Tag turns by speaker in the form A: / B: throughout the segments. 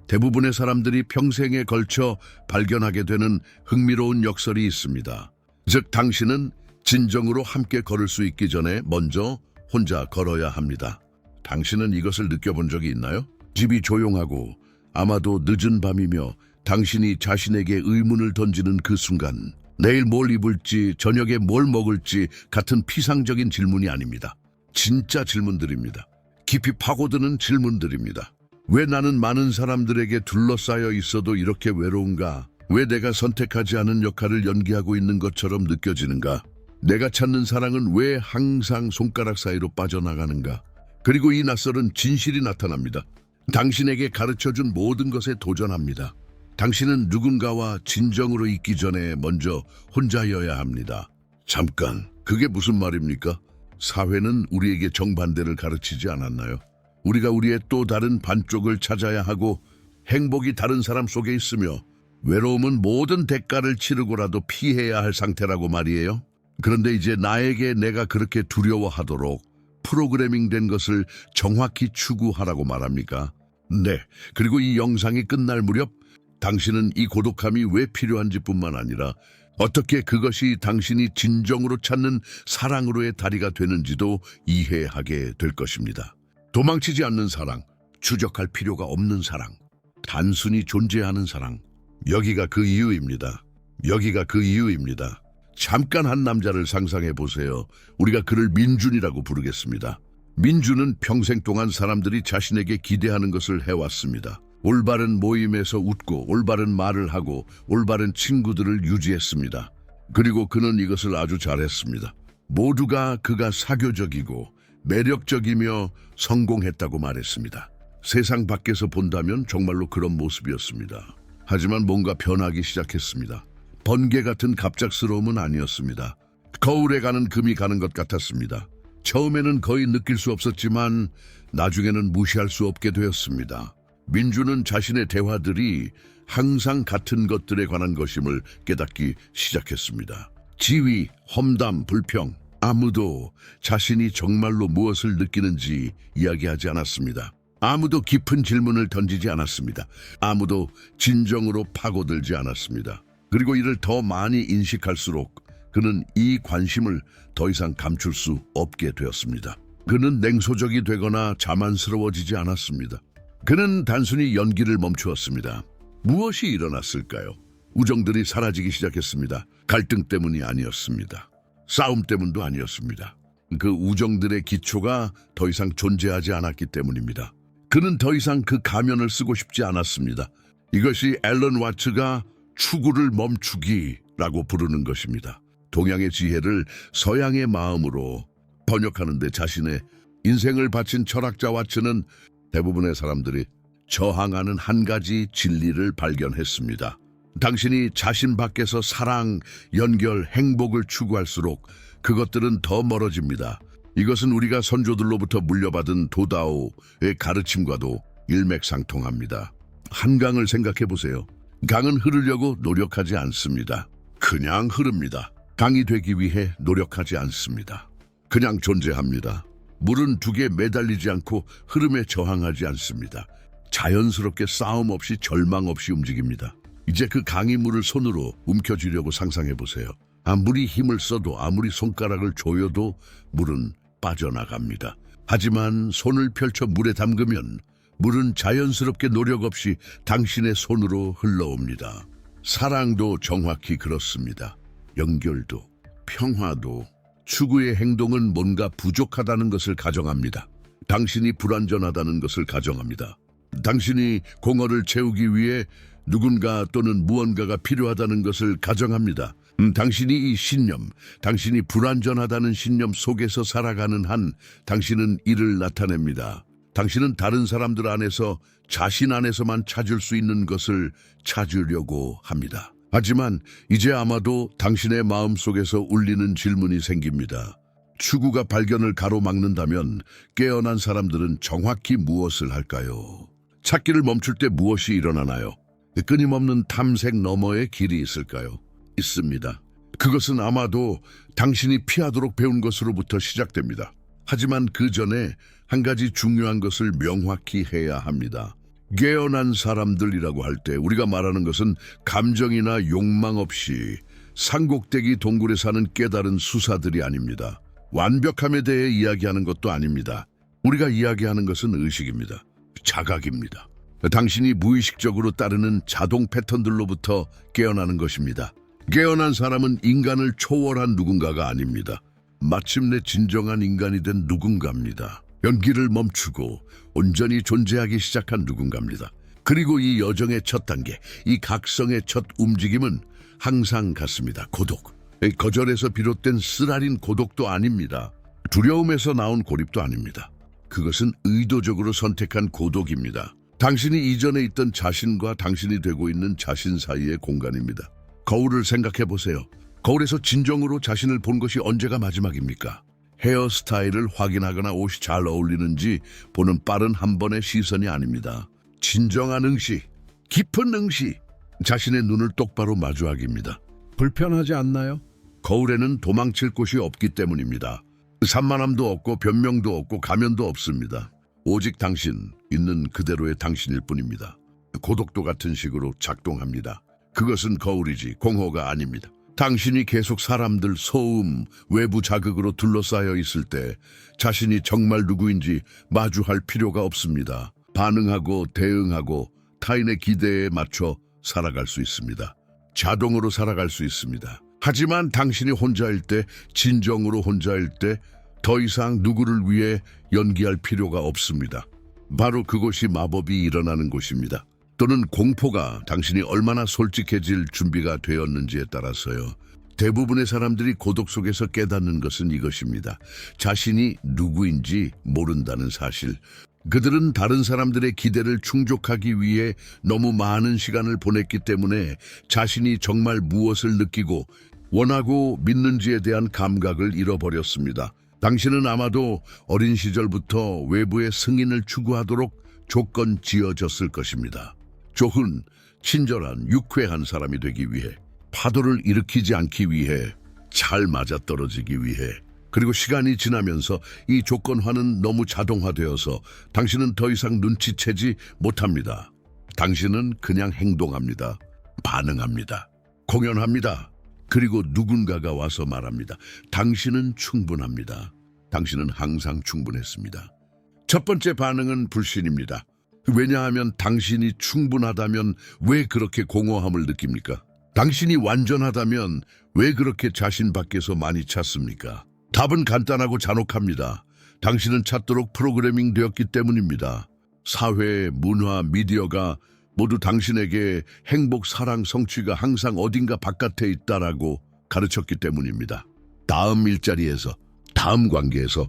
A: 대부분의 사람들이 평생에 걸쳐 발견하게 되는 흥미로운 역설이 있습니다. 즉, 당신은 진정으로 함께 걸을 수 있기 전에 먼저 혼자 걸어야 합니다. 당신은 이것을 느껴본 적이 있나요? 집이 조용하고 아마도 늦은 밤이며 당신이 자신에게 의문을 던지는 그 순간, 내일 뭘 입을지, 저녁에 뭘 먹을지 같은 피상적인 질문이 아닙니다. 진짜 질문들입니다. 깊이 파고드는 질문들입니다. 왜 나는 많은 사람들에게 둘러싸여 있어도 이렇게 외로운가? 왜 내가 선택하지 않은 역할을 연기하고 있는 것처럼 느껴지는가? 내가 찾는 사랑은 왜 항상 손가락 사이로 빠져나가는가? 그리고 이 낯설은 진실이 나타납니다. 당신에게 가르쳐준 모든 것에 도전합니다. 당신은 누군가와 진정으로 있기 전에 먼저 혼자여야 합니다. 잠깐, 그게 무슨 말입니까? 사회는 우리에게 정반대를 가르치지 않았나요? 우리가 우리의 또 다른 반쪽을 찾아야 하고 행복이 다른 사람 속에 있으며 외로움은 모든 대가를 치르고라도 피해야 할 상태라고 말이에요. 그런데 이제 나에게 내가 그렇게 두려워하도록 프로그래밍된 것을 정확히 추구하라고 말합니까? 네, 그리고 이 영상이 끝날 무렵 당신은 이 고독함이 왜 필요한지뿐만 아니라 어떻게 그것이 당신이 진정으로 찾는 사랑으로의 다리가 되는지도 이해하게 될 것입니다. 도망치지 않는 사랑, 추적할 필요가 없는 사랑, 단순히 존재하는 사랑. 여기가 그 이유입니다. 여기가 그 이유입니다. 잠깐 한 남자를 상상해 보세요. 우리가 그를 민준이라고 부르겠습니다. 민준은 평생 동안 사람들이 자신에게 기대하는 것을 해왔습니다. 올바른 모임에서 웃고 올바른 말을 하고 올바른 친구들을 유지했습니다. 그리고 그는 이것을 아주 잘했습니다. 모두가 그가 사교적이고 매력적이며 성공했다고 말했습니다. 세상 밖에서 본다면 정말로 그런 모습이었습니다. 하지만 뭔가 변하기 시작했습니다. 번개 같은 갑작스러움은 아니었습니다. 거울에 가는 금이 가는 것 같았습니다. 처음에는 거의 느낄 수 없었지만 나중에는 무시할 수 없게 되었습니다. 민주는 자신의 대화들이 항상 같은 것들에 관한 것임을 깨닫기 시작했습니다. 지위, 험담, 불평, 아무도 자신이 정말로 무엇을 느끼는지 이야기하지 않았습니다. 아무도 깊은 질문을 던지지 않았습니다. 아무도 진정으로 파고들지 않았습니다. 그리고 이를 더 많이 인식할수록 그는 이 관심을 더 이상 감출 수 없게 되었습니다. 그는 냉소적이 되거나 자만스러워지지 않았습니다. 그는 단순히 연기를 멈추었습니다. 무엇이 일어났을까요? 우정들이 사라지기 시작했습니다. 갈등 때문이 아니었습니다. 싸움 때문도 아니었습니다. 그 우정들의 기초가 더 이상 존재하지 않았기 때문입니다. 그는 더 이상 그 가면을 쓰고 싶지 않았습니다. 이것이 앨런 와츠가 추구를 멈추기라고 부르는 것입니다. 동양의 지혜를 서양의 마음으로 번역하는 데 자신의 인생을 바친 철학자 와츠는 대부분의 사람들이 저항하는 한 가지 진리를 발견했습니다. 당신이 자신 밖에서 사랑, 연결, 행복을 추구할수록 그것들은 더 멀어집니다. 이것은 우리가 선조들로부터 물려받은 도다오의 가르침과도 일맥상통합니다. 한강을 생각해 보세요. 강은 흐르려고 노력하지 않습니다. 그냥 흐릅니다. 강이 되기 위해 노력하지 않습니다. 그냥 존재합니다. 물은 둑에 매달리지 않고 흐름에 저항하지 않습니다. 자연스럽게 싸움 없이 절망 없이 움직입니다. 이제 그 강이 물을 손으로 움켜쥐려고 상상해 보세요. 아무리 힘을 써도 아무리 손가락을 조여도 물은 빠져나갑니다. 하지만 손을 펼쳐 물에 담그면 물은 자연스럽게 노력 없이 당신의 손으로 흘러옵니다. 사랑도 정확히 그렇습니다. 연결도, 평화도, 추구의 행동은 뭔가 부족하다는 것을 가정합니다. 당신이 불완전하다는 것을 가정합니다. 당신이 공허를 채우기 위해 누군가 또는 무언가가 필요하다는 것을 가정합니다. 당신이 이 신념, 당신이 불완전하다는 신념 속에서 살아가는 한 당신은 이를 나타냅니다. 당신은 다른 사람들 안에서 자신 안에서만 찾을 수 있는 것을 찾으려고 합니다. 하지만 이제 아마도 당신의 마음속에서 울리는 질문이 생깁니다. 추구가 발견을 가로막는다면 깨어난 사람들은 정확히 무엇을 할까요? 찾기를 멈출 때 무엇이 일어나나요? 끊임없는 탐색 너머의 길이 있을까요? 있습니다. 그것은 아마도 당신이 피하도록 배운 것으로부터 시작됩니다. 하지만 그 전에 한 가지 중요한 것을 명확히 해야 합니다. 깨어난 사람들이라고 할 때 우리가 말하는 것은 감정이나 욕망 없이 산꼭대기 동굴에 사는 깨달은 수사들이 아닙니다. 완벽함에 대해 이야기하는 것도 아닙니다. 우리가 이야기하는 것은 의식입니다. 자각입니다. 당신이 무의식적으로 따르는 자동 패턴들로부터 깨어나는 것입니다. 깨어난 사람은 인간을 초월한 누군가가 아닙니다. 마침내 진정한 인간이 된 누군가입니다. 연기를 멈추고 온전히 존재하기 시작한 누군가입니다. 그리고 이 여정의 첫 단계, 이 각성의 첫 움직임은 항상 같습니다. 고독. 거절에서 비롯된 쓰라린 고독도 아닙니다. 두려움에서 나온 고립도 아닙니다. 그것은 의도적으로 선택한 고독입니다. 당신이 이전에 있던 자신과 당신이 되고 있는 자신 사이의 공간입니다. 거울을 생각해 보세요. 거울에서 진정으로 자신을 본 것이 언제가 마지막입니까? 헤어스타일을 확인하거나 옷이 잘 어울리는지 보는 빠른 한 번의 시선이 아닙니다. 진정한 응시, 깊은 응시, 자신의 눈을 똑바로 마주하기입니다. 불편하지 않나요? 거울에는 도망칠 곳이 없기 때문입니다. 산만함도 없고 변명도 없고 가면도 없습니다. 오직 당신, 있는 그대로의 당신일 뿐입니다. 고독도 같은 식으로 작동합니다. 그것은 거울이지 공허가 아닙니다. 당신이 계속 사람들, 소음, 외부 자극으로 둘러싸여 있을 때 자신이 정말 누구인지 마주할 필요가 없습니다. 반응하고 대응하고 타인의 기대에 맞춰 살아갈 수 있습니다. 자동으로 살아갈 수 있습니다. 하지만 당신이 혼자일 때, 진정으로 혼자일 때 더 이상 누구를 위해 연기할 필요가 없습니다. 바로 그곳이 마법이 일어나는 곳입니다. 또는 공포가 당신이 얼마나 솔직해질 준비가 되었는지에 따라서요. 대부분의 사람들이 고독 속에서 깨닫는 것은 이것입니다. 자신이 누구인지 모른다는 사실. 그들은 다른 사람들의 기대를 충족하기 위해 너무 많은 시간을 보냈기 때문에 자신이 정말 무엇을 느끼고 원하고 믿는지에 대한 감각을 잃어버렸습니다. 당신은 아마도 어린 시절부터 외부의 승인을 추구하도록 조건 지어졌을 것입니다. 좋은, 친절한, 유쾌한 사람이 되기 위해, 파도를 일으키지 않기 위해, 잘 맞아떨어지기 위해, 그리고 시간이 지나면서 이 조건화는 너무 자동화되어서 당신은 더 이상 눈치채지 못합니다. 당신은 그냥 행동합니다. 반응합니다. 공연합니다. 그리고 누군가가 와서 말합니다. 당신은 충분합니다. 당신은 항상 충분했습니다. 첫 번째 반응은 불신입니다. 왜냐하면 당신이 충분하다면 왜 그렇게 공허함을 느낍니까? 당신이 완전하다면 왜 그렇게 자신 밖에서 많이 찾습니까? 답은 간단하고 잔혹합니다. 당신은 찾도록 프로그래밍 되었기 때문입니다. 사회, 문화, 미디어가 모두 당신에게 행복, 사랑, 성취가 항상 어딘가 바깥에 있다라고 가르쳤기 때문입니다. 다음 일자리에서, 다음 관계에서,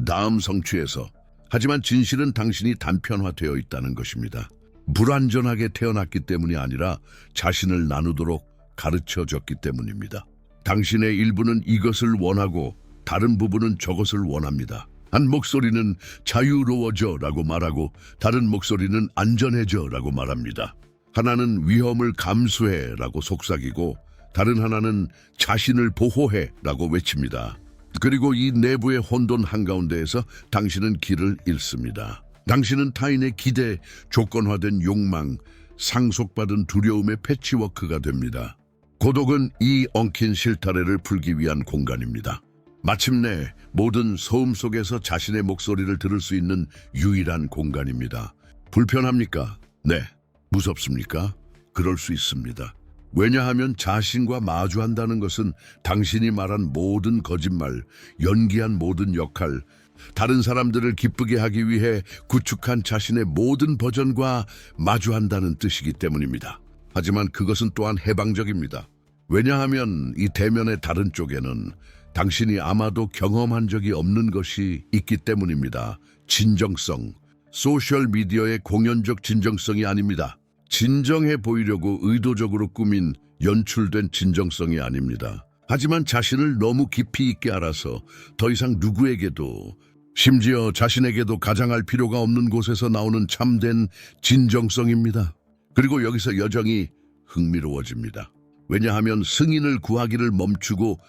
A: 다음 성취에서. 하지만 진실은 당신이 단편화되어 있다는 것입니다. 불완전하게 태어났기 때문이 아니라 자신을 나누도록 가르쳐줬기 때문입니다. 당신의 일부는 이것을 원하고 다른 부분은 저것을 원합니다. 한 목소리는 자유로워져 라고 말하고 다른 목소리는 안전해져 라고 말합니다. 하나는 위험을 감수해 라고 속삭이고 다른 하나는 자신을 보호해 라고 외칩니다. 그리고 이 내부의 혼돈 한가운데에서 당신은 길을 잃습니다. 당신은 타인의 기대, 조건화된 욕망, 상속받은 두려움의 패치워크가 됩니다. 고독은 이 엉킨 실타래를 풀기 위한 공간입니다. 마침내 모든 소음 속에서 자신의 목소리를 들을 수 있는 유일한 공간입니다. 불편합니까? 네. 무섭습니까? 그럴 수 있습니다. 왜냐하면 자신과 마주한다는 것은 당신이 말한 모든 거짓말, 연기한 모든 역할, 다른 사람들을 기쁘게 하기 위해 구축한 자신의 모든 버전과 마주한다는 뜻이기 때문입니다. 하지만 그것은 또한 해방적입니다. 왜냐하면 이 대면의 다른 쪽에는 당신이 아마도 경험한 적이 없는 것이 있기 때문입니다. 진정성, 소셜미디어의 공연적 진정성이 아닙니다. 진정해 보이려고 의도적으로 꾸민 연출된 진정성이 아닙니다. 하지만 자신을 너무 깊이 있게 알아서 더 이상 누구에게도, 심지어 자신에게도 가장할 필요가 없는 곳에서 나오는 참된 진정성입니다. 그리고 여기서 여정이 흥미로워집니다. 왜냐하면 승인을 구하기를 멈추고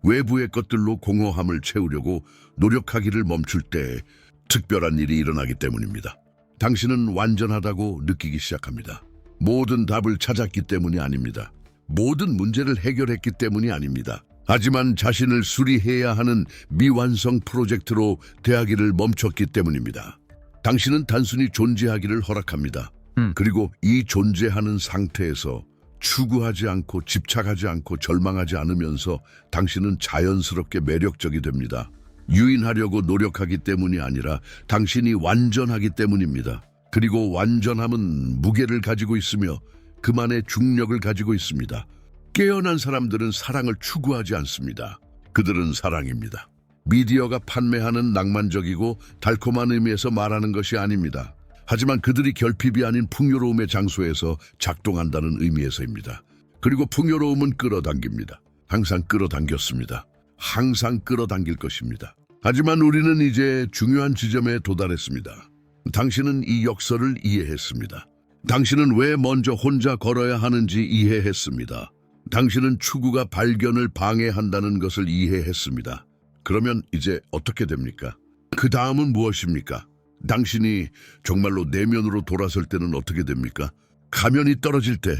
A: 외부의 것들로 공허함을 채우려고 노력하기를 멈출 때 특별한 일이 일어나기 때문입니다. 당신은 완전하다고 느끼기 시작합니다. 모든 답을 찾았기 때문이 아닙니다. 모든 문제를 해결했기 때문이 아닙니다. 하지만 자신을 수리해야 하는 미완성 프로젝트로 대하기를 멈췄기 때문입니다. 당신은 단순히 존재하기를 허락합니다. 그리고 이 존재하는 상태에서 추구하지 않고 집착하지 않고 절망하지 않으면서 당신은 자연스럽게 매력적이 됩니다. 유인하려고 노력하기 때문이 아니라 당신이 완전하기 때문입니다. 그리고 완전함은 무게를 가지고 있으며 그만의 중력을 가지고 있습니다. 깨어난 사람들은 사랑을 추구하지 않습니다. 그들은 사랑입니다. 미디어가 판매하는 낭만적이고 달콤한 의미에서 말하는 것이 아닙니다. 하지만 그들이 결핍이 아닌 풍요로움의 장소에서 작동한다는 의미에서입니다. 그리고 풍요로움은 끌어당깁니다. 항상 끌어당겼습니다. 항상 끌어당길 것입니다. 하지만 우리는 이제 중요한 지점에 도달했습니다. 당신은 이 역설을 이해했습니다. 당신은 왜 먼저 혼자 걸어야 하는지 이해했습니다. 당신은 추구가 발견을 방해한다는 것을 이해했습니다. 그러면 이제 어떻게 됩니까? 그 다음은 무엇입니까? 당신이 정말로 내면으로 돌아설 때는 어떻게 됩니까? 가면이 떨어질 때,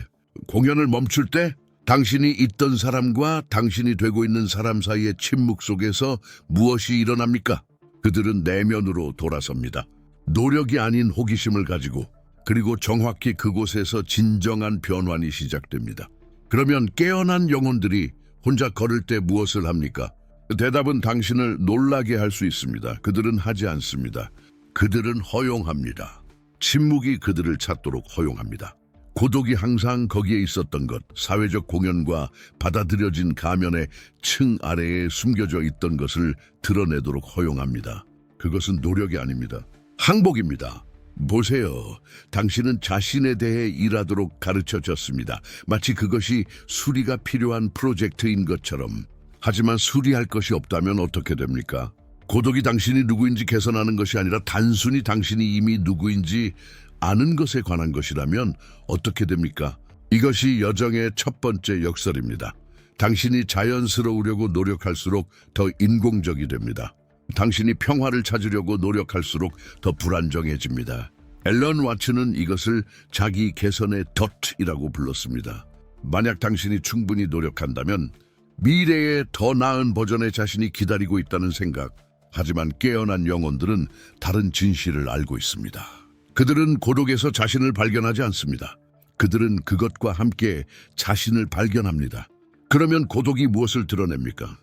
A: 공연을 멈출 때, 당신이 있던 사람과 당신이 되고 있는 사람 사이의 침묵 속에서 무엇이 일어납니까? 그들은 내면으로 돌아섭니다. 노력이 아닌 호기심을 가지고, 그리고 정확히 그곳에서 진정한 변환이 시작됩니다. 그러면 깨어난 영혼들이 혼자 걸을 때 무엇을 합니까? 대답은 당신을 놀라게 할 수 있습니다. 그들은 하지 않습니다. 그들은 허용합니다. 침묵이 그들을 찾도록 허용합니다. 고독이 항상 거기에 있었던 것, 사회적 공연과 받아들여진 가면의 층 아래에 숨겨져 있던 것을 드러내도록 허용합니다. 그것은 노력이 아닙니다. 항복입니다. 보세요. 당신은 자신에 대해 일하도록 가르쳐졌습니다. 마치 그것이 수리가 필요한 프로젝트인 것처럼. 하지만 수리할 것이 없다면 어떻게 됩니까? 고독이 당신이 누구인지 개선하는 것이 아니라 단순히 당신이 이미 누구인지 아는 것에 관한 것이라면 어떻게 됩니까? 이것이 여정의 첫 번째 역설입니다. 당신이 자연스러우려고 노력할수록 더 인공적이 됩니다. 당신이 평화를 찾으려고 노력할수록 더 불안정해집니다. 앨런 와츠는 이것을 자기 개선의 덫이라고 불렀습니다. 만약 당신이 충분히 노력한다면 미래의 더 나은 버전의 자신이 기다리고 있다는 생각. 하지만 깨어난 영혼들은 다른 진실을 알고 있습니다. 그들은 고독에서 자신을 발견하지 않습니다. 그들은 그것과 함께 자신을 발견합니다. 그러면 고독이 무엇을 드러냅니까?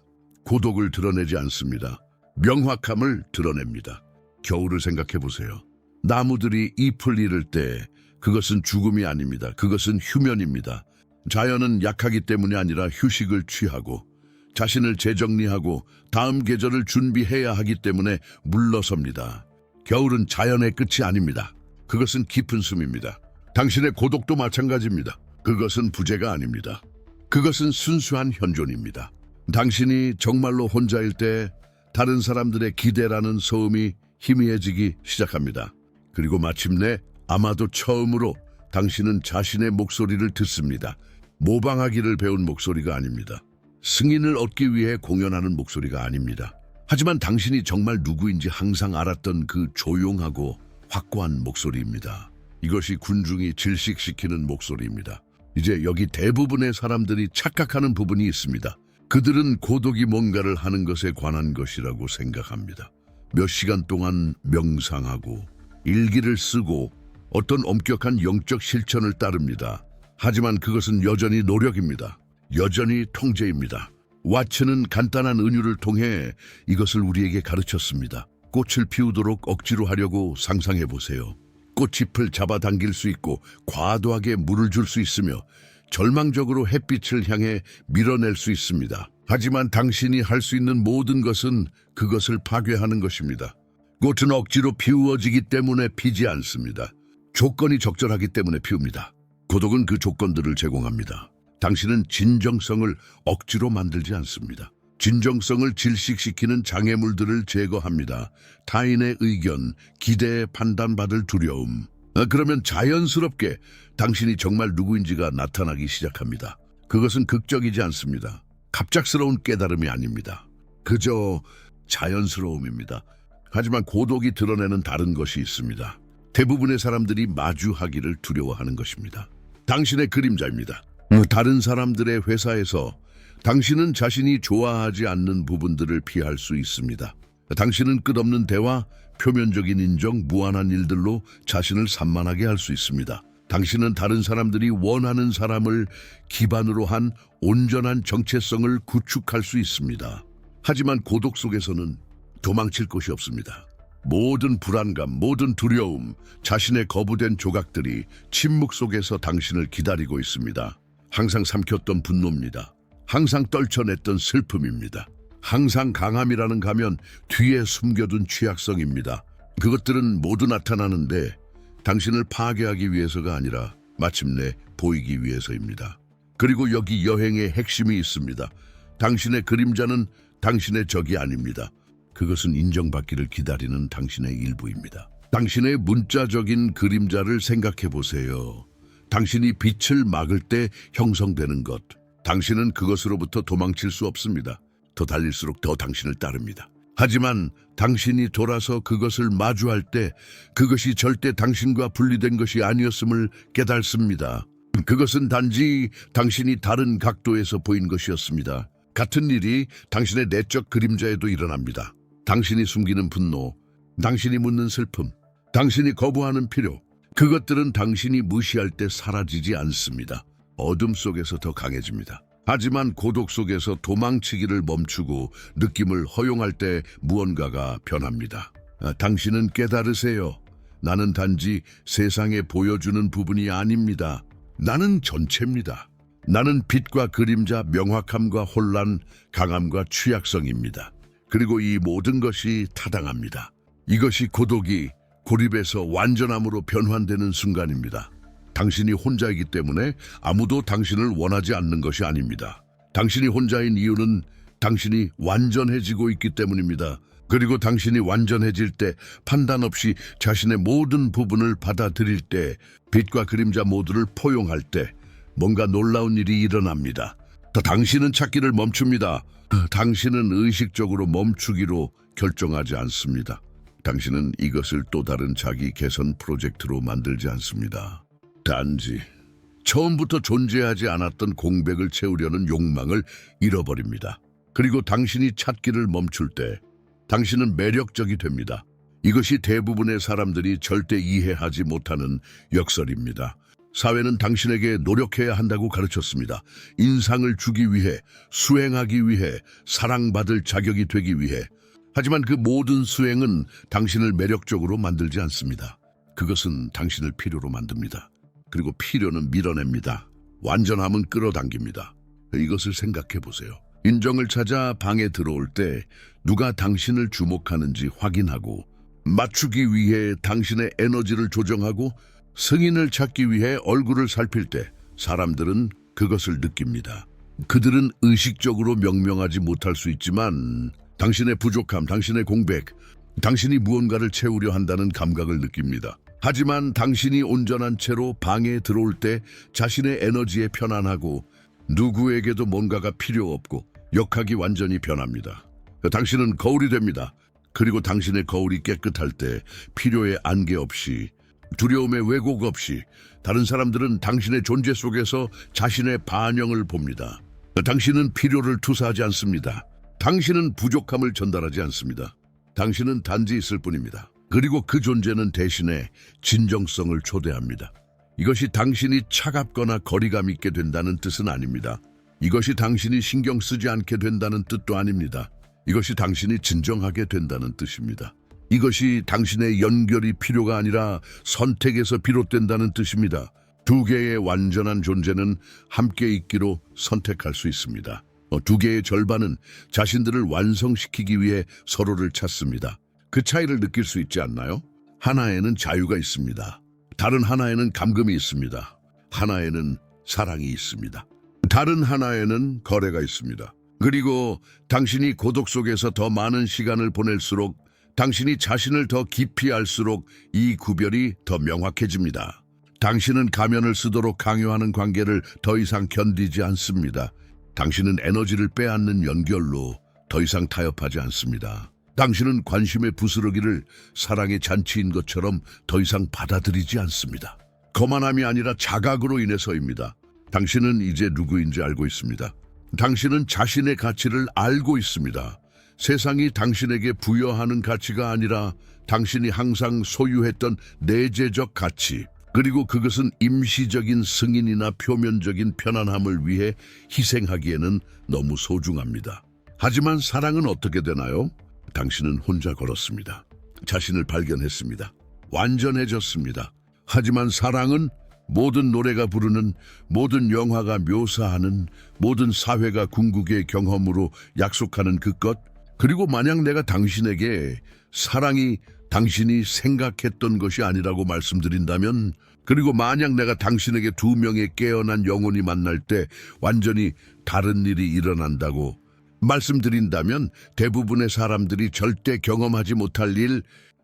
A: 고독을 드러내지 않습니다. 명확함을 드러냅니다. 겨울을 생각해 보세요. 나무들이 잎을 잃을 때 그것은 죽음이 아닙니다. 그것은 휴면입니다. 자연은 약하기 때문이 아니라 휴식을 취하고 자신을 재정리하고 다음 계절을 준비해야 하기 때문에 물러섭니다. 겨울은 자연의 끝이 아닙니다. 그것은 깊은 숨입니다. 당신의 고독도 마찬가지입니다. 그것은 부재가 아닙니다. 그것은 순수한 현존입니다. 당신이 정말로 혼자일 때 다른 사람들의 기대라는 소음이 희미해지기 시작합니다. 그리고 마침내 아마도 처음으로 당신은 자신의 목소리를 듣습니다. 모방하기를 배운 목소리가 아닙니다. 승인을 얻기 위해 공연하는 목소리가 아닙니다. 하지만 당신이 정말 누구인지 항상 알았던 그 조용하고 확고한 목소리입니다. 이것이 군중이 질식시키는 목소리입니다. 이제 여기 대부분의 사람들이 착각하는 부분이 있습니다. 그들은 고독이 뭔가를 하는 것에 관한 것이라고 생각합니다. 몇 시간 동안 명상하고 일기를 쓰고 어떤 엄격한 영적 실천을 따릅니다. 하지만 그것은 여전히 노력입니다. 여전히 통제입니다. 와츠는 간단한 은유를 통해 이것을 우리에게 가르쳤습니다. 꽃을 피우도록 억지로 하려고 상상해 보세요. 꽃잎을 잡아당길 수 있고 과도하게 물을 줄 수 있으며 절망적으로 햇빛을 향해 밀어낼 수 있습니다. 하지만 당신이 할 수 있는 모든 것은 그것을 파괴하는 것입니다. 꽃은 억지로 피우어지기 때문에 피지 않습니다. 조건이 적절하기 때문에 피웁니다. 고독은 그 조건들을 제공합니다. 당신은 진정성을 억지로 만들지 않습니다. 진정성을 질식시키는 장애물들을 제거합니다. 타인의 의견, 기대에 판단받을 두려움. 그러면 자연스럽게 당신이 정말 누구인지가 나타나기 시작합니다. 그것은 극적이지 않습니다. 갑작스러운 깨달음이 아닙니다. 그저 자연스러움입니다. 하지만 고독이 드러내는 다른 것이 있습니다. 대부분의 사람들이 마주하기를 두려워하는 것입니다. 당신의 그림자입니다. 다른 사람들의 회사에서 당신은 자신이 좋아하지 않는 부분들을 피할 수 있습니다. 당신은 끝없는 대화, 표면적인 인정, 무한한 일들로 자신을 산만하게 할 수 있습니다. 당신은 다른 사람들이 원하는 사람을 기반으로 한 온전한 정체성을 구축할 수 있습니다. 하지만 고독 속에서는 도망칠 곳이 없습니다. 모든 불안감, 모든 두려움, 자신의 거부된 조각들이 침묵 속에서 당신을 기다리고 있습니다. 항상 삼켰던 분노입니다. 항상 떨쳐냈던 슬픔입니다. 항상 강함이라는 가면 뒤에 숨겨둔 취약성입니다. 그것들은 모두 나타나는데 당신을 파괴하기 위해서가 아니라 마침내 보이기 위해서입니다. 그리고 여기 여행의 핵심이 있습니다. 당신의 그림자는 당신의 적이 아닙니다. 그것은 인정받기를 기다리는 당신의 일부입니다. 당신의 문자적인 그림자를 생각해 보세요. 당신이 빛을 막을 때 형성되는 것. 당신은 그것으로부터 도망칠 수 없습니다. 더 달릴수록 더 당신을 따릅니다. 하지만 당신이 돌아서 그것을 마주할 때 그것이 절대 당신과 분리된 것이 아니었음을 깨닫습니다. 그것은 단지 당신이 다른 각도에서 보인 것이었습니다. 같은 일이 당신의 내적 그림자에도 일어납니다. 당신이 숨기는 분노, 당신이 묻는 슬픔, 당신이 거부하는 필요, 그것들은 당신이 무시할 때 사라지지 않습니다. 어둠 속에서 더 강해집니다. 하지만 고독 속에서 도망치기를 멈추고 느낌을 허용할 때 무언가가 변합니다. 당신은 깨달으세요. 나는 단지 세상에 보여주는 부분이 아닙니다. 나는 전체입니다. 나는 빛과 그림자, 명확함과 혼란, 강함과 취약성입니다. 그리고 이 모든 것이 타당합니다. 이것이 고독이 고립에서 완전함으로 변환되는 순간입니다. 당신이 혼자이기 때문에 아무도 당신을 원하지 않는 것이 아닙니다. 당신이 혼자인 이유는 당신이 완전해지고 있기 때문입니다. 그리고 당신이 완전해질 때 판단 없이 자신의 모든 부분을 받아들일 때 빛과 그림자 모두를 포용할 때 뭔가 놀라운 일이 일어납니다. 당신은 찾기를 멈춥니다. 당신은 의식적으로 멈추기로 결정하지 않습니다. 당신은 이것을 또 다른 자기 개선 프로젝트로 만들지 않습니다. 단지 처음부터 존재하지 않았던 공백을 채우려는 욕망을 잃어버립니다. 그리고 당신이 찾기를 멈출 때 당신은 매력적이 됩니다. 이것이 대부분의 사람들이 절대 이해하지 못하는 역설입니다. 사회는 당신에게 노력해야 한다고 가르쳤습니다. 인상을 주기 위해, 수행하기 위해, 사랑받을 자격이 되기 위해. 하지만 그 모든 수행은 당신을 매력적으로 만들지 않습니다. 그것은 당신을 필요로 만듭니다. 그리고 필요는 밀어냅니다. 완전함은 끌어당깁니다. 이것을 생각해 보세요. 인정을 찾아 방에 들어올 때 누가 당신을 주목하는지 확인하고 맞추기 위해 당신의 에너지를 조정하고 승인을 찾기 위해 얼굴을 살필 때 사람들은 그것을 느낍니다. 그들은 의식적으로 명명하지 못할 수 있지만 당신의 부족함, 당신의 공백, 당신이 무언가를 채우려 한다는 감각을 느낍니다. 하지만 당신이 온전한 채로 방에 들어올 때 자신의 에너지에 편안하고 누구에게도 뭔가가 필요 없고 역학이 완전히 변합니다. 당신은 거울이 됩니다. 그리고 당신의 거울이 깨끗할 때 필요의 안개 없이 두려움의 왜곡 없이 다른 사람들은 당신의 존재 속에서 자신의 반영을 봅니다. 당신은 필요를 투사하지 않습니다. 당신은 부족함을 전달하지 않습니다. 당신은 단지 있을 뿐입니다. 그리고 그 존재는 대신에 진정성을 초대합니다. 이것이 당신이 차갑거나 거리감 있게 된다는 뜻은 아닙니다. 이것이 당신이 신경 쓰지 않게 된다는 뜻도 아닙니다. 이것이 당신이 진정하게 된다는 뜻입니다. 이것이 당신의 연결이 필요가 아니라 선택에서 비롯된다는 뜻입니다. 두 개의 완전한 존재는 함께 있기로 선택할 수 있습니다. 두 개의 절반은 자신들을 완성시키기 위해 서로를 찾습니다. 그 차이를 느낄 수 있지 않나요? 하나에는 자유가 있습니다. 다른 하나에는 감금이 있습니다. 하나에는 사랑이 있습니다. 다른 하나에는 거래가 있습니다. 그리고 당신이 고독 속에서 더 많은 시간을 보낼수록 당신이 자신을 더 깊이 알수록 이 구별이 더 명확해집니다. 당신은 가면을 쓰도록 강요하는 관계를 더 이상 견디지 않습니다. 당신은 에너지를 빼앗는 연결로 더 이상 타협하지 않습니다. 당신은 관심의 부스러기를 사랑의 잔치인 것처럼 더 이상 받아들이지 않습니다. 거만함이 아니라 자각으로 인해서입니다. 당신은 이제 누구인지 알고 있습니다. 당신은 자신의 가치를 알고 있습니다. 세상이 당신에게 부여하는 가치가 아니라 당신이 항상 소유했던 내재적 가치, 그리고 그것은 임시적인 승인이나 표면적인 편안함을 위해 희생하기에는 너무 소중합니다. 하지만 사랑은 어떻게 되나요? 당신은 혼자 걸었습니다. 자신을 발견했습니다. 완전해졌습니다. 하지만 사랑은 모든 노래가 부르는, 모든 영화가 묘사하는, 모든 사회가 궁극의 경험으로 약속하는 그 것, 그리고 만약 내가 당신에게 사랑이 당신이 생각했던 것이 아니라고 말씀드린다면, 그리고 만약 내가 당신에게 두 명의 깨어난 영혼이 만날 때 완전히 다른 일이 일어난다고 말씀드린다면 대부분의 사람들이 절대 경험하지 못할 일,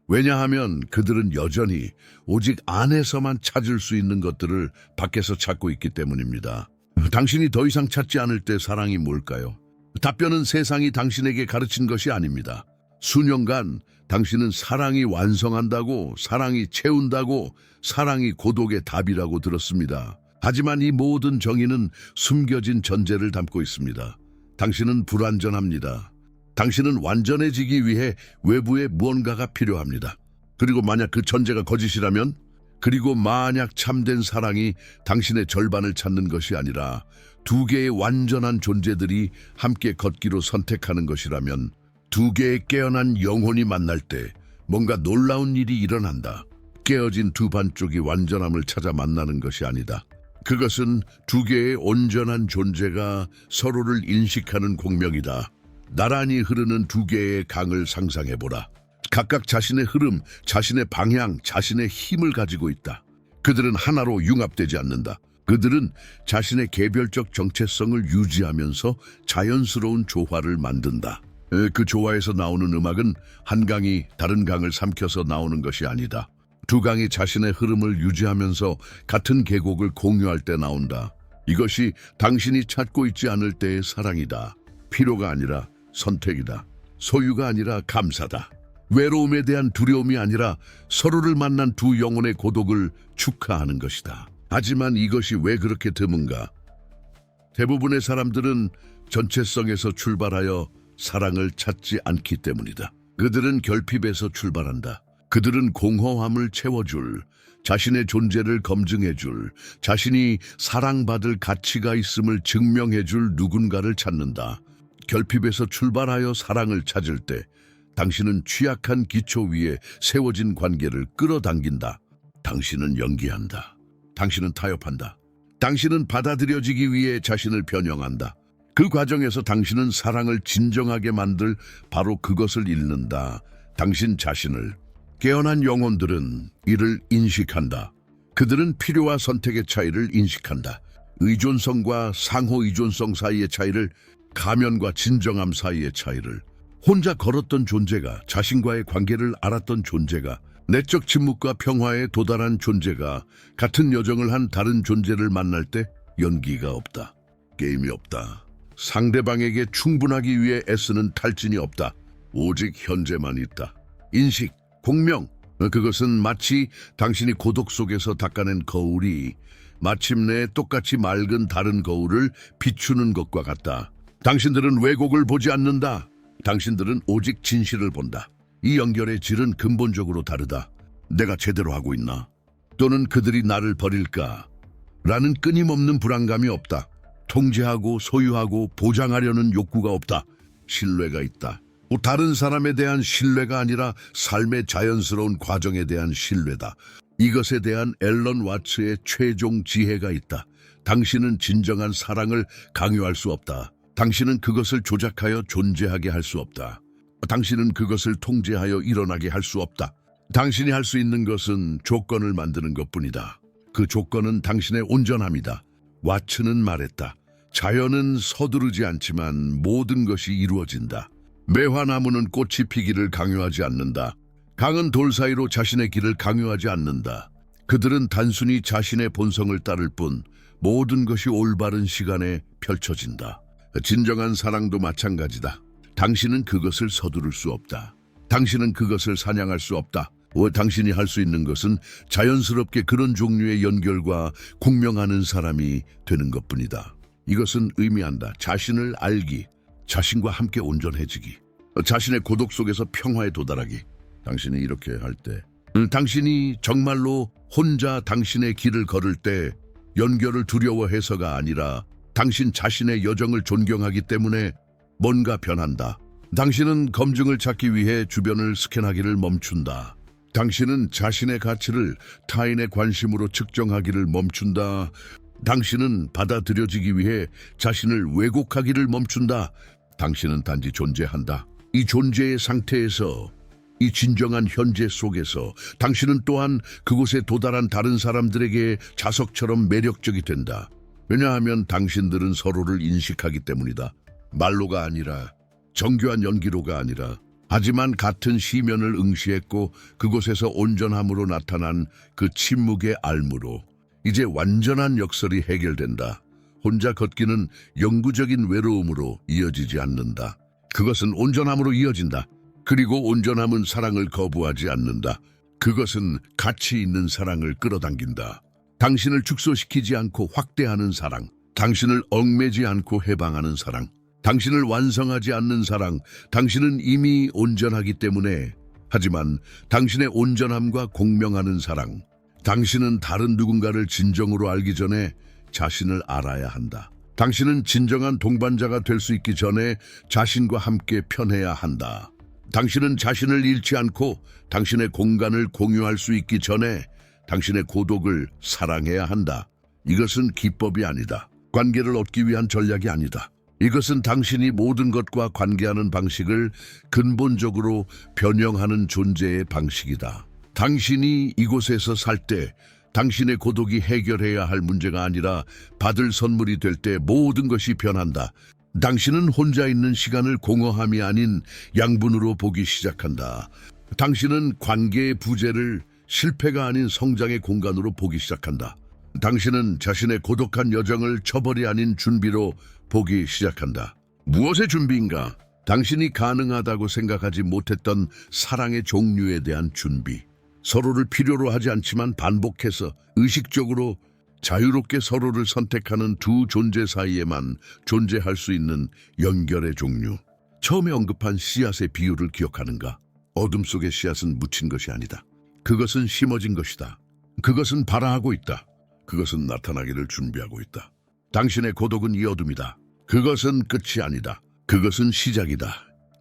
A: 왜냐하면 그들은 여전히 오직 안에서만 찾을 수 있는 것들을 밖에서 찾고 있기 때문입니다. 당신이 더 이상 찾지 않을 때 사랑이 뭘까요? 답변은 세상이 당신에게 가르친 것이 아닙니다. 수년간 당신은 사랑이 완성한다고, 사랑이 채운다고, 사랑이 고독의 답이라고 들었습니다. 하지만 이 모든 정의는 숨겨진 전제를 담고 있습니다. 당신은 불완전합니다. 당신은 완전해지기 위해 외부에 무언가가 필요합니다. 그리고 만약 그 전제가 거짓이라면, 그리고 만약 참된 사랑이 당신의 절반을 찾는 것이 아니라 두 개의 완전한 존재들이 함께 걷기로 선택하는 것이라면, 두 개의 깨어난 영혼이 만날 때 뭔가 놀라운 일이 일어난다. 깨어진 두 반쪽이 완전함을 찾아 만나는 것이 아니다. 그것은 두 개의 온전한 존재가 서로를 인식하는 공명이다. 나란히 흐르는 두 개의 강을 상상해보라. 각각 자신의 흐름, 자신의 방향, 자신의 힘을 가지고 있다. 그들은 하나로 융합되지 않는다. 그들은 자신의 개별적 정체성을 유지하면서 자연스러운 조화를 만든다. 그 조화에서 나오는 음악은 한 강이 다른 강을 삼켜서 나오는 것이 아니다. 두 강이 자신의 흐름을 유지하면서 같은 계곡을 공유할 때 나온다. 이것이 당신이 찾고 있지 않을 때의 사랑이다. 필요가 아니라 선택이다. 소유가 아니라 감사다. 외로움에 대한 두려움이 아니라 서로를 만난 두 영혼의 고독을 축하하는 것이다. 하지만 이것이 왜 그렇게 드문가? 대부분의 사람들은 전체성에서 출발하여 사랑을 찾지 않기 때문이다. 그들은 결핍에서 출발한다. 그들은 공허함을 채워줄, 자신의 존재를 검증해줄, 자신이 사랑받을 가치가 있음을 증명해줄 누군가를 찾는다. 결핍에서 출발하여 사랑을 찾을 때 당신은 취약한 기초 위에 세워진 관계를 끌어당긴다. 당신은 연기한다. 당신은 타협한다. 당신은 받아들여지기 위해 자신을 변형한다. 그 과정에서 당신은 사랑을 진정하게 만들 바로 그것을 잃는다. 당신 자신을. 깨어난 영혼들은 이를 인식한다. 그들은 필요와 선택의 차이를 인식한다. 의존성과 상호 의존성 사이의 차이를, 가면과 진정함 사이의 차이를. 혼자 걸었던 존재가, 자신과의 관계를 알았던 존재가, 내적 침묵과 평화에 도달한 존재가 같은 여정을 한 다른 존재를 만날 때 연기가 없다. 게임이 없다. 상대방에게 충분하기 위해 애쓰는 탈진이 없다. 오직 현재만 있다. 인식, 공명, 그것은 마치 당신이 고독 속에서 닦아낸 거울이 마침내 똑같이 맑은 다른 거울을 비추는 것과 같다. 당신들은 왜곡을 보지 않는다. 당신들은 오직 진실을 본다. 이 연결의 질은 근본적으로 다르다. 내가 제대로 하고 있나? 또는 그들이 나를 버릴까? 라는 끊임없는 불안감이 없다. 통제하고 소유하고 보장하려는 욕구가 없다. 신뢰가 있다. 다른 사람에 대한 신뢰가 아니라 삶의 자연스러운 과정에 대한 신뢰다. 이것에 대한 앨런 와츠의 최종 지혜가 있다. 당신은 진정한 사랑을 강요할 수 없다. 당신은 그것을 조작하여 존재하게 할 수 없다. 당신은 그것을 통제하여 일어나게 할 수 없다. 당신이 할 수 있는 것은 조건을 만드는 것뿐이다. 그 조건은 당신의 온전함이다. 와츠는 말했다. 자연은 서두르지 않지만 모든 것이 이루어진다. 매화나무는 꽃이 피기를 강요하지 않는다. 강은 돌 사이로 자신의 길을 강요하지 않는다. 그들은 단순히 자신의 본성을 따를 뿐 모든 것이 올바른 시간에 펼쳐진다. 진정한 사랑도 마찬가지다. 당신은 그것을 서두를 수 없다. 당신은 그것을 사냥할 수 없다. 당신이 할 수 있는 것은 자연스럽게 그런 종류의 연결과 공명하는 사람이 되는 것뿐이다. 이것은 의미한다. 자신을 알기, 자신과 함께 온전해지기, 자신의 고독 속에서 평화에 도달하기. 당신이 이렇게 할 때, 당신이 정말로 혼자 당신의 길을 걸을 때 연결을 두려워해서가 아니라 당신 자신의 여정을 존경하기 때문에 뭔가 변한다. 당신은 검증을 찾기 위해 주변을 스캔하기를 멈춘다. 당신은 자신의 가치를 타인의 관심으로 측정하기를 멈춘다. 당신은 받아들여지기 위해 자신을 왜곡하기를 멈춘다. 당신은 단지 존재한다. 이 존재의 상태에서, 이 진정한 현재 속에서 당신은 또한 그곳에 도달한 다른 사람들에게 자석처럼 매력적이 된다. 왜냐하면 당신들은 서로를 인식하기 때문이다. 말로가 아니라, 정교한 연기로가 아니라, 하지만 같은 시면을 응시했고 그곳에서 온전함으로 나타난 그 침묵의 알무로 이제 완전한 역설이 해결된다. 혼자 걷기는 영구적인 외로움으로 이어지지 않는다. 그것은 온전함으로 이어진다. 그리고 온전함은 사랑을 거부하지 않는다. 그것은 가치 있는 사랑을 끌어당긴다. 당신을 축소시키지 않고 확대하는 사랑, 당신을 얽매지 않고 해방하는 사랑, 당신을 완성하지 않는 사랑. 당신은 이미 온전하기 때문에, 하지만 당신의 온전함과 공명하는 사랑, 당신은 다른 누군가를 진정으로 알기 전에 자신을 알아야 한다. 당신은 진정한 동반자가 될 수 있기 전에 자신과 함께 편해야 한다. 당신은 자신을 잃지 않고 당신의 공간을 공유할 수 있기 전에 당신의 고독을 사랑해야 한다. 이것은 기법이 아니다. 관계를 얻기 위한 전략이 아니다. 이것은 당신이 모든 것과 관계하는 방식을 근본적으로 변형하는 존재의 방식이다. 당신이 이곳에서 살 때 당신의 고독이 해결해야 할 문제가 아니라 받을 선물이 될 때 모든 것이 변한다. 당신은 혼자 있는 시간을 공허함이 아닌 양분으로 보기 시작한다. 당신은 관계의 부재를 실패가 아닌 성장의 공간으로 보기 시작한다. 당신은 자신의 고독한 여정을 처벌이 아닌 준비로 보기 시작한다. 무엇의 준비인가? 당신이 가능하다고 생각하지 못했던 사랑의 종류에 대한 준비. 서로를 필요로 하지 않지만 반복해서 의식적으로 자유롭게 서로를 선택하는 두 존재 사이에만 존재할 수 있는 연결의 종류. 처음에 언급한 씨앗의 비유를 기억하는가? 어둠 속의 씨앗은 묻힌 것이 아니다. 그것은 심어진 것이다. 그것은 발아하고 있다. 그것은 나타나기를 준비하고 있다. 당신의 고독은 이 어둠이다. 그것은 끝이 아니다. 그것은 시작이다.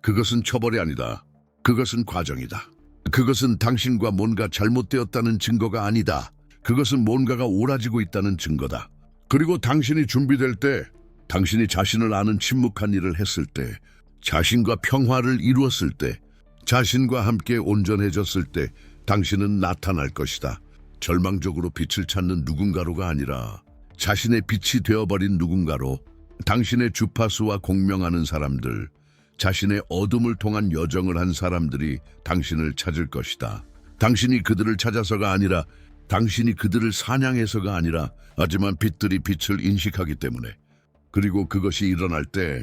A: 그것은 처벌이 아니다. 그것은 과정이다. 그것은 당신과 뭔가 잘못되었다는 증거가 아니다. 그것은 뭔가가 옳아지고 있다는 증거다. 그리고 당신이 준비될 때, 당신이 자신을 아는 침묵한 일을 했을 때, 자신과 평화를 이루었을 때, 자신과 함께 온전해졌을 때 당신은 나타날 것이다. 절망적으로 빛을 찾는 누군가로가 아니라 자신의 빛이 되어버린 누군가로, 당신의 주파수와 공명하는 사람들, 자신의 어둠을 통한 여정을 한 사람들이 당신을 찾을 것이다. 당신이 그들을 찾아서가 아니라, 당신이 그들을 사냥해서가 아니라, 하지만 빛들이 빛을 인식하기 때문에. 그리고 그것이 일어날 때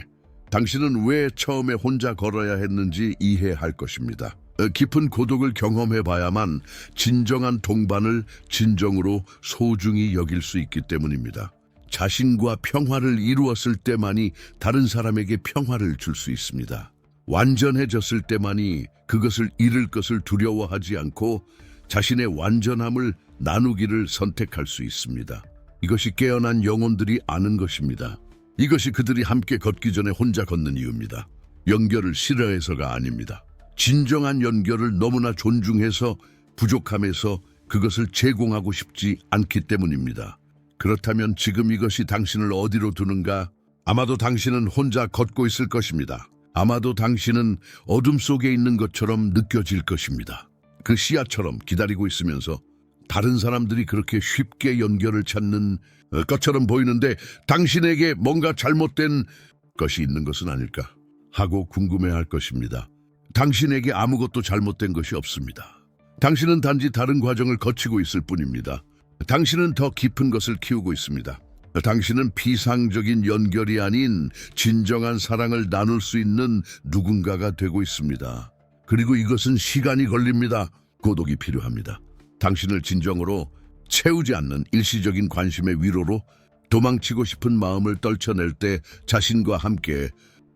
A: 당신은 왜 처음에 혼자 걸어야 했는지 이해할 것입니다. 깊은 고독을 경험해봐야만 진정한 동반을 진정으로 소중히 여길 수 있기 때문입니다. 자신과 평화를 이루었을 때만이 다른 사람에게 평화를 줄 수 있습니다. 완전해졌을 때만이 그것을 잃을 것을 두려워하지 않고 자신의 완전함을 나누기를 선택할 수 있습니다. 이것이 깨어난 영혼들이 아는 것입니다. 이것이 그들이 함께 걷기 전에 혼자 걷는 이유입니다. 연결을 싫어해서가 아닙니다. 진정한 연결을 너무나 존중해서 부족함에서 그것을 제공하고 싶지 않기 때문입니다. 그렇다면 지금 이것이 당신을 어디로 두는가? 아마도 당신은 혼자 걷고 있을 것입니다. 아마도 당신은 어둠 속에 있는 것처럼 느껴질 것입니다. 그 씨앗처럼 기다리고 있으면서 다른 사람들이 그렇게 쉽게 연결을 찾는 것처럼 보이는데 당신에게 뭔가 잘못된 것이 있는 것은 아닐까 하고 궁금해할 것입니다. 당신에게 아무것도 잘못된 것이 없습니다. 당신은 단지 다른 과정을 거치고 있을 뿐입니다. 당신은 더 깊은 것을 키우고 있습니다. 당신은 피상적인 연결이 아닌 진정한 사랑을 나눌 수 있는 누군가가 되고 있습니다. 그리고 이것은 시간이 걸립니다. 고독이 필요합니다. 당신을 진정으로 채우지 않는 일시적인 관심의 위로로 도망치고 싶은 마음을 떨쳐낼 때 자신과 함께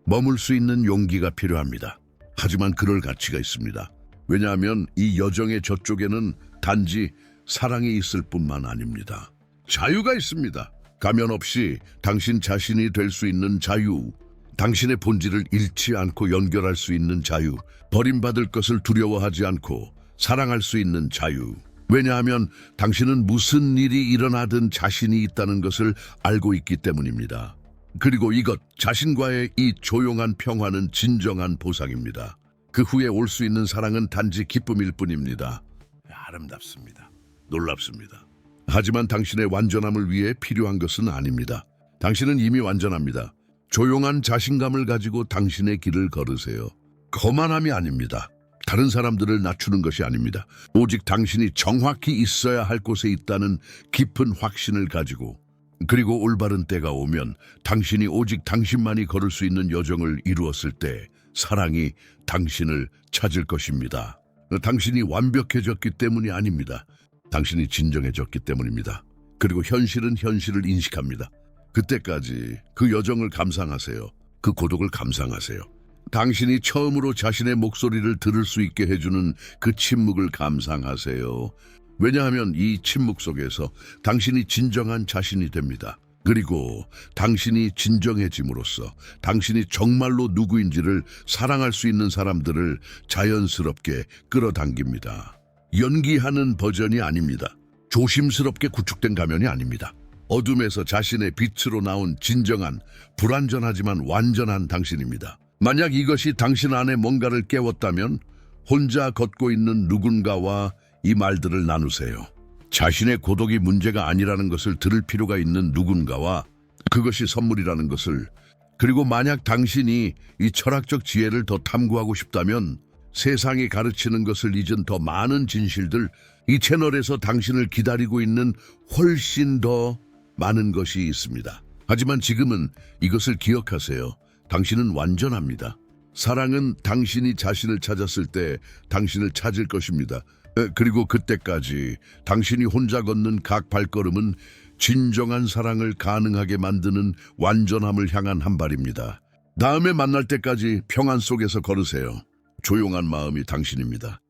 A: 머물 수 있는 용기가 필요합니다. 하지만 그럴 가치가 있습니다. 왜냐하면 이 여정의 저쪽에는 단지 사랑이 있을 뿐만 아닙니다. 자유가 있습니다. 가면 없이 당신 자신이 될 수 있는 자유, 당신의 본질을 잃지 않고 연결할 수 있는 자유, 버림받을 것을 두려워하지 않고 사랑할 수 있는 자유. 왜냐하면 당신은 무슨 일이 일어나든 자신이 있다는 것을 알고 있기 때문입니다. 그리고 이것, 자신과의 이 조용한 평화는 진정한 보상입니다. 그 후에 올 수 있는 사랑은 단지 기쁨일 뿐입니다. 아름답습니다. 놀랍습니다. 하지만 당신의 완전함을 위해 필요한 것은 아닙니다. 당신은 이미 완전합니다. 조용한 자신감을 가지고 당신의 길을 걸으세요. 거만함이 아닙니다. 다른 사람들을 낮추는 것이 아닙니다. 오직 당신이 정확히 있어야 할 곳에 있다는 깊은 확신을 가지고, 그리고 올바른 때가 오면 당신이 오직 당신만이 걸을 수 있는 여정을 이루었을 때 사랑이 당신을 찾을 것입니다. 당신이 완벽해졌기 때문이 아닙니다. 당신이 진정해졌기 때문입니다. 그리고 현실은 현실을 인식합니다. 그때까지 그 여정을 감상하세요. 그 고독을 감상하세요. 당신이 처음으로 자신의 목소리를 들을 수 있게 해주는 그 침묵을 감상하세요. 왜냐하면 이 침묵 속에서 당신이 진정한 자신이 됩니다. 그리고 당신이 진정해짐으로써 당신이 정말로 누구인지를 사랑할 수 있는 사람들을 자연스럽게 끌어당깁니다. 연기하는 버전이 아닙니다. 조심스럽게 구축된 가면이 아닙니다. 어둠에서 자신의 빛으로 나온 진정한, 불완전하지만 완전한 당신입니다. 만약 이것이 당신 안에 뭔가를 깨웠다면 혼자 걷고 있는 누군가와 이 말들을 나누세요. 자신의 고독이 문제가 아니라는 것을 들을 필요가 있는 누군가와 그것이 선물이라는 것을, 그리고 만약 당신이 이 철학적 지혜를 더 탐구하고 싶다면 세상이 가르치는 것을 잊은 더 많은 진실들, 이 채널에서 당신을 기다리고 있는 훨씬 더 많은 것이 있습니다. 하지만 지금은 이것을 기억하세요. 당신은 완전합니다. 사랑은 당신이 자신을 찾았을 때 당신을 찾을 것입니다. 그리고 그때까지 당신이 혼자 걷는 각 발걸음은 진정한 사랑을 가능하게 만드는 완전함을 향한 한 발입니다. 다음에 만날 때까지 평안 속에서 걸으세요. 조용한 마음이 당신입니다.